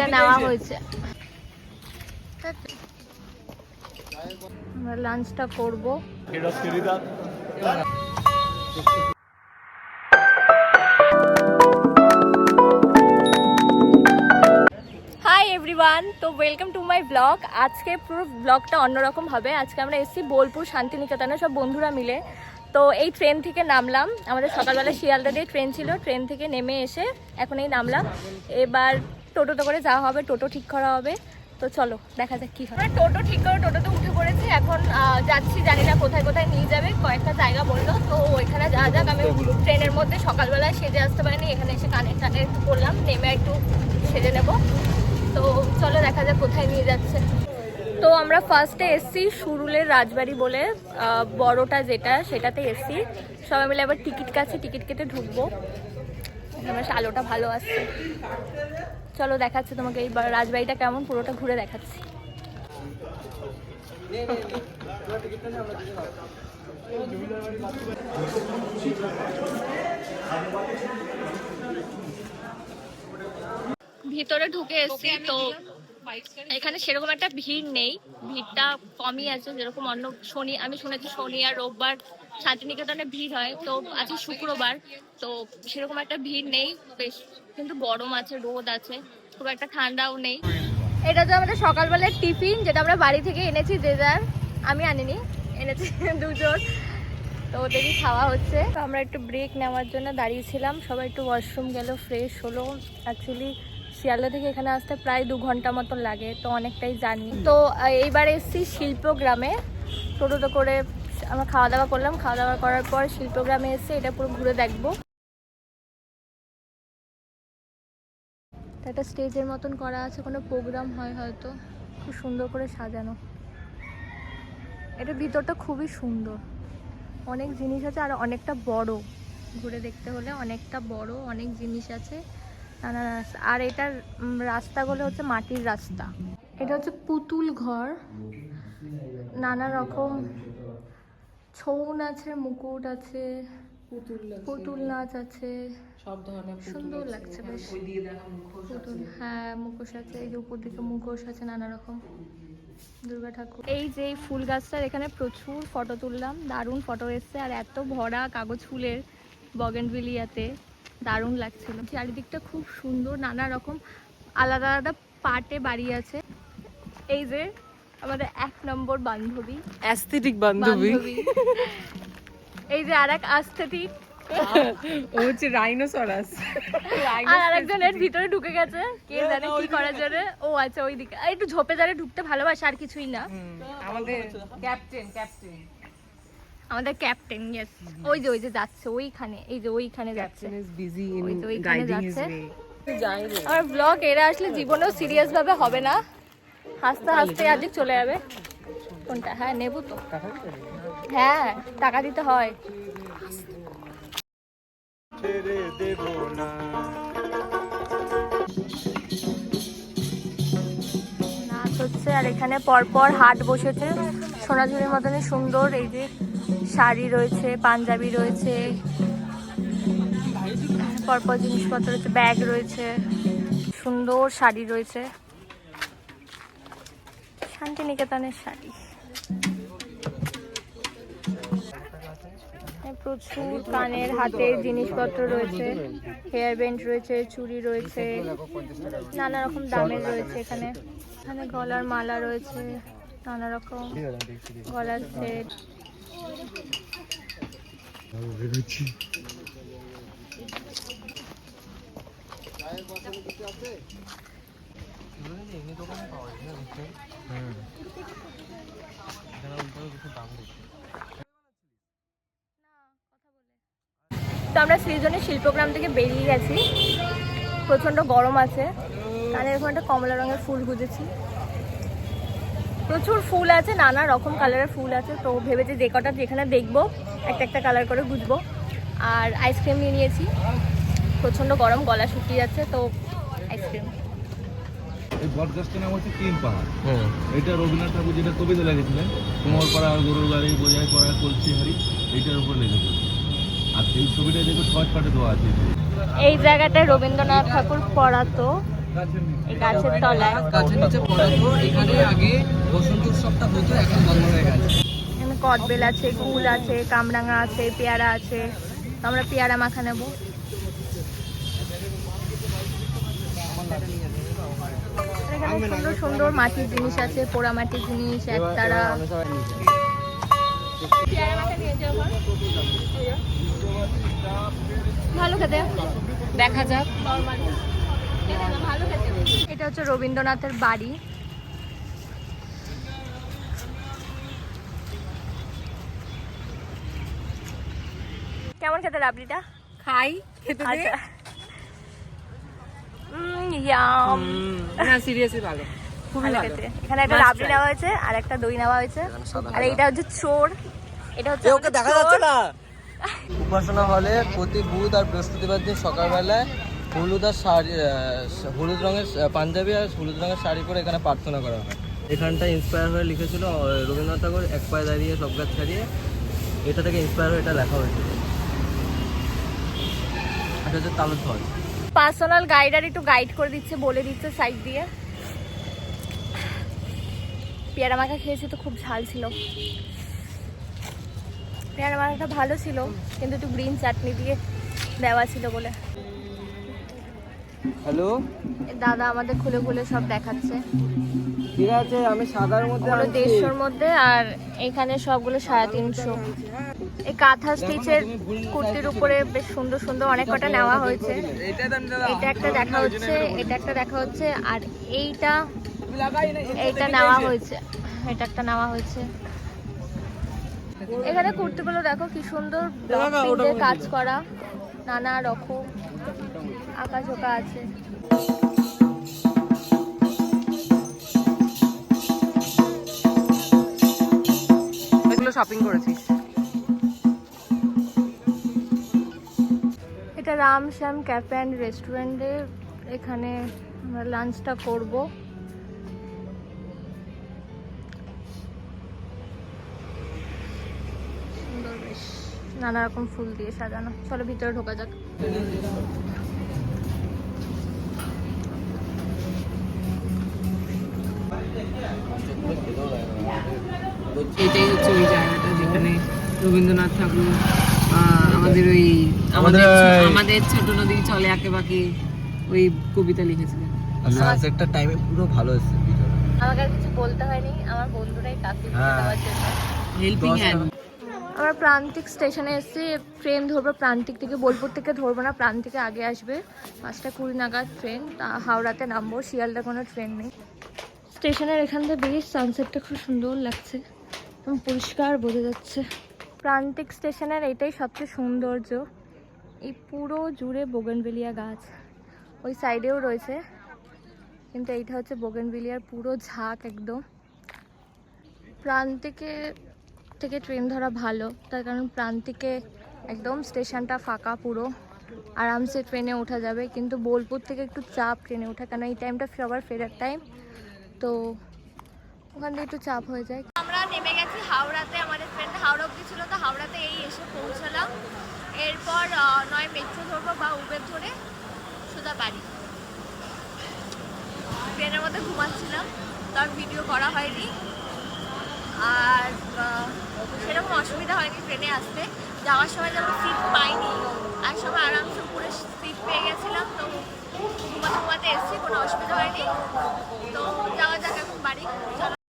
এটা নেওয়া হয়েছে। আমরা লাঞ্চটা করবো। হাই এভরিওয়ান, তো ওয়েলকাম টু মাই ব্লগ। আজকে পুরো ব্লগটা অন্যরকম হবে। আজকে আমরা এসেছি বোলপুর শান্তিনিকেতনে সব বন্ধুরা মিলে। তো এই ট্রেন থেকে নামলাম, আমাদের সকালবেলা শিয়ালদা দিয়ে ট্রেন ছিল, ট্রেন থেকে নেমে এসে এখন এই নামলাম। এবার টোটোতে করে যাওয়া হবে, টোটো ঠিক করা হবে। তো চলো দেখা যাক কী হয়। টোটো ঠিক করে টোটোতে উঠে পড়েছি, এখন যাচ্ছি, জানি না কোথায় কোথায় নিয়ে যাবে, কয়েকটা জায়গা বললো, তো ওইখানে যাওয়া যাক। আমি ট্রেনের মধ্যে সকালবেলায় সেজে আসতে পারিনি, এখানে এসে কানের টানে একটু করলাম, নেমে একটু সেজে নেবো। তো চলো দেখা যাক কোথায় নিয়ে যাচ্ছে। তো আমরা ফার্স্টে এসছি সুরুলের রাজবাড়ি বলে, বড়টা যেটা, সেটাতে এসছি সবাই মিলে। এবার টিকিট কাটছি, টিকিট কেটে ঢুকবো। আমার আলোটা ভালো আসছে, চলো দেখাচ্ছি তোমাকে এই রাজবাড়িটা কেমন, পুরোটা ঘুরে দেখাচ্ছি। ভিতরে ঢুকে এসছি, তো এখানে সেরকম একটা ভিড় নেই, ভিড়টা কমই আছে। যেরকম অন্য শনি, আমি শুনেছি শনি আর রোববার শান্তিনিকেতনে ভিড় হয়, তো আজকে শুক্রবার, তো সেরকম একটা ভিড় নেই বেশ, কিন্তু গরম আছে, রোদ আছে, খুব একটা ঠান্ডাও নেই। এটা তো আমাদের সকালবেলার টিফিন, যেটা আমরা বাড়ি থেকে এনেছি যে যার, আমি আনিনি, এনেছি দুজন, তো ওদেরই খাওয়া হচ্ছে। তো আমরা একটু ব্রেক নেওয়ার জন্য দাঁড়িয়েছিলাম, সবাই একটু ওয়াশরুম গেল, ফ্রেশ হলো। অ্যাকচুয়ালি শিয়ালদা থেকে এখানে আসতে প্রায় 2 ঘন্টা মতন লাগে, তো অনেকটাই জার্নি। তো এইবার এসছি শিল্পগ্রামে, টোটোতে করে আমরা খাওয়া দাওয়া করলাম, খাওয়া দাওয়া করার পর শিল্পগ্রামে এসে এটা পুরো ঘুরে দেখবো। একটা স্টেজের মতন করা আছে, কোনো প্রোগ্রাম হয় হয়তো, খুব সুন্দর করে সাজানো। এটার ভিতরটা খুবই সুন্দর, অনেক জিনিস আছে আর অনেকটা বড়, ঘুরে দেখতে হলে অনেকটা বড়, অনেক জিনিস আছে নানা রাস্তা। আর এটার রাস্তাগুলো হচ্ছে মাটির রাস্তা। এটা হচ্ছে পুতুল ঘর, নানা রকম ছৌ আছে, মুকুট আছে, পুতুল নাচ আছে, সব ধরনের সুন্দর লাগছে বেশ। পুতুল, হ্যাঁ মুখোশ আছে, এই যে উপর দিকে মুখোশ আছে নানা রকম, দুর্গা ঠাকুর। এই যে ফুল গাছটার এখানে প্রচুর ফটো তুললাম, দারুণ ফটো এসছে, আর এত ভরা কাগজ ফুলের বগেনভিলিয়াতে, দারুণ লাগছিল। চারিদিকটা খুব সুন্দর, নানা রকম আলাদা আলাদা পার্টে বাড়ি আছে। এই যে আমাদের 1 নম্বর বান্ধবী, অ্যাস্থেটিক বান্ধবী, এই যে আরেক অ্যাস্থেটিক, ও হচ্ছে রাইনোসরাস, আর আরেকজন এর ভিতরে ঢুকে গেছে, কে জানে কি করার জন্য। ও আচ্ছা, ওইদিকে একটু ঝোপে ঝাড়ে ঢুকতে ভালোবাসে, আর কিছুই না। আমাদের ক্যাপ্টেন, ইয়েস। ওই যে যাচ্ছে ওইখানে, এই যে ওইখানে যাচ্ছে, ওইখানে যাচ্ছে। আমার ব্লগ এরা আসলে জীবনেও সিরিয়াস ভাবে হবে না, হাসতে হাসতে আজ চলে যাবে। কোনটা? হ্যাঁ নেবো তো, হ্যাঁ টাকা দিতে হয়। নাচ হচ্ছে, আর এখানে পরপর হাট বসেছে সোনাঝুরির মতনই সুন্দর। এই যে শাড়ি রয়েছে, পাঞ্জাবি রয়েছে, পরপর জিনিসপত্র রয়েছে, ব্যাগ রয়েছে, সুন্দর শাড়ি রয়েছে, শান্তিনিকেতনের শাড়ি। প্রচুর কানের হাতের জিনিসপত্র রয়েছে, হেয়ার ব্যান্ড রয়েছে, চুড়ি রয়েছে, নানা রকম দামের রয়েছে। এখানে গলার মালা রয়েছে, নানা রকম গলার সেট। তো আমরা সৃজনের শিল্পগ্রাম থেকে বেরিয়ে গেছি, প্রচণ্ড গরম আছে, কারণ এরকম একটা কমলা রঙের ফুল গুঁজেছি। প্রচুর ফুল আছে, নানা রকম কালারের ফুল আছে, তো ভেবেছি যে কটা যেখানে দেখবো একটা একটা কালার করে গুঁজবো। আর আইসক্রিম নিয়ে নিয়েছি, প্রচণ্ড গরম, গলা শুকিয়ে যাচ্ছে, তো আইসক্রিম। এই বটগাছটার নাম হচ্ছে তিন পাহাড়। এটা রবীন্দ্রনাথ ঠাকুর যেটা কবিতা লিখেছিলেন, কুমোর পাড়া গরুর গাড়ি বোঝাই করা কলসি হাড়ি, এইটার উপর লিখেছে। আর এই ছবিটা দেখো 6 পাটে দেওয়া আছে। এই জায়গাটায় রবীন্দ্রনাথ ঠাকুর পড়াতো, এই গাছের তলায়। গাছের নিচে পড়াতো। এখানে আগে বসন্ত উৎসবটা হতো, এখন বন্ধ হয়ে গেছে। এখানে কদবেল আছে, কুল আছে, কামরাঙা আছে, পেয়ারা আছে। তো আমরা পেয়ারা মাখা নেবো। এখানে সুন্দর সুন্দর মাটির জিনিস আছে, পোড়া মাটির জিনিস, একতারা। ভালো খেতে, দেখা যাক। ভালো খেতে। এটা হচ্ছে রবীন্দ্রনাথের বাড়ি। কেমন খেতে রাবড়িটা? খাই খেতে দে। আচ্ছা। ইয়াম। না সিরিয়াসলি ভালো, খুবই ভালো ভালো। খেতে। এখানে একটা Must রাবড়ি try. নেওয়া হয়েছে আর একটা দই নেওয়া হয়েছে। আর এইটা হচ্ছে চোর। এটা হচ্ছে ওকে আমাদের দেখা চোর। যাচ্ছে না। উপাসনা হলে প্রতি বুধ আর বৃহস্পতিবার দিন সকালবেলায় হলুদ আর শাড়ি, হলুদ রঙের পাঞ্জাবি আর হলুদ রঙের শাড়ি পরে এখানে প্রার্থনা করা হয়। এখানটা ইন্সপায়ার হয়ে লিখেছিল রবীন্দ্রনাথ ঠাকুর এক পায়ে দাঁড়িয়ে সব গাছ ছাড়িয়ে। এটা থেকে ইন্সপায়ার হয়ে এটা লেখা হয়েছিল। এটা হচ্ছে তালুধ্বজ। পার্সোনাল গাইডার একটু গাইড করে দিচ্ছে, বলে দিচ্ছে সাইড দিয়ে। পেয়ারা মাখা খেয়েছি তো খুব ঝাল ছিল। পেয়ারা মাখাটা ভালো ছিল, কিন্তু একটু গ্রিন চাটনি দিয়ে দেওয়া ছিল বলে। হ্যালো, দাদা আমাদের খুলে খুলে সব দেখাচ্ছে। ঠিক আছে, আমি সাদার মধ্যে ওগুলো 150-র মধ্যে, আর এখানে সবগুলো 350। এই কাঁথা স্টিচের কুর্তির উপরে বেশ সুন্দর সুন্দর অনেক কটা নেওয়া হয়েছে। এটা একটা দেখা হচ্ছে, এটা একটা দেখা হচ্ছে, আর এইটা নেওয়া হয়েছে। এটা একটা নেওয়া হয়েছে। এখানে কুর্তিগুলো দেখো কি সুন্দর প্রিন্টের কাজ করা, নানা রকম আঁকা ঝোঁকা আছে। এগুলো শপিং করেছিস? এটা রাম শ্যাম ক্যাফে অ্যান্ড রেস্টুরেন্টে। এখানে আমরা লাঞ্চটা করব। সুন্দর বেশ, নানা রকম ফুল দিয়ে সাজানো। চলো ভিতরে ঢোকা যাক। এটাই হচ্ছে ওই জায়গাটা যেখানে রবীন্দ্রনাথ ঠাকুর আমাদের ওই আমাদের ছোট নদী চলে আঁকে বাঁকে ওই কবিতা লিখেছিলেন। সানসেটটা টাইমে পুরো ভালো এসেছে ভিডিওটা। আমাকে আর কিছু বলতে হয়নি, আমার বন্ধুরাই কাছে দেওয়ার জন্য। Helping hand. আমরা প্রান্তিক স্টেশনে এসেছি। ট্রেন ধরবো প্রান্তিক থেকে, বোলপুর থেকে ধরবো না, প্রান্তিকে আগে আসবে। 5:20 নাগাদ ট্রেন। তা হাওড়াতে নামবো, শিয়ালদা কোনো ট্রেন নেই। স্টেশনের এখান থেকে বেশ সানসেটটা খুব সুন্দর লাগছে, এবং পরিষ্কার বোঝা যাচ্ছে। প্রান্তিক স্টেশনের এইটাই সবচেয়ে সৌন্দর্য। এই পুরো জুড়ে বোগেনভেলিয়া গাছ, ওই সাইডেও রয়েছে, কিন্তু এইটা হচ্ছে বোগেনভেলিয়ার পুরো ঝাঁক একদম। প্রান্তিকে থেকে ট্রেন ধরা ভালো, তার কারণ প্রান্তিকে একদম স্টেশনটা ফাঁকা, পুরো আরামসে ট্রেনে ওঠা যাবে। কিন্তু বোলপুর থেকে একটু চাপ ট্রেনে ওঠা, কারণ এই টাইমটা সবার ফেরার টাইম, তো ওখান থেকে একটু চাপ হয়ে যায়। আমরা নেমে গেছি হাওড়াতে, আমাদের ট্রেনটা হাওড়া অব্দি ছিল, তো হাওড়াতে এই এসে পৌঁছালাম। এরপর নয় মেট্রো ধরবো বা উবের ধরে সোজা বাড়ি। ট্রেনের মধ্যে ঘুমাচ্ছিলাম, তার ভিডিও করা হয়নি। আর সেরকম অসুবিধা হয়নি ট্রেনে আসতে। যাওয়ার সময় যেমন সিট পাইনি, আর সময় আরামসে পুরো সিট পেয়ে গেছিলাম, তো ঘুমাতে ঘুমাতে এসেছি, কোনো অসুবিধা হয়নি। তো যাওয়া যাক এখন বাড়ি। চলো।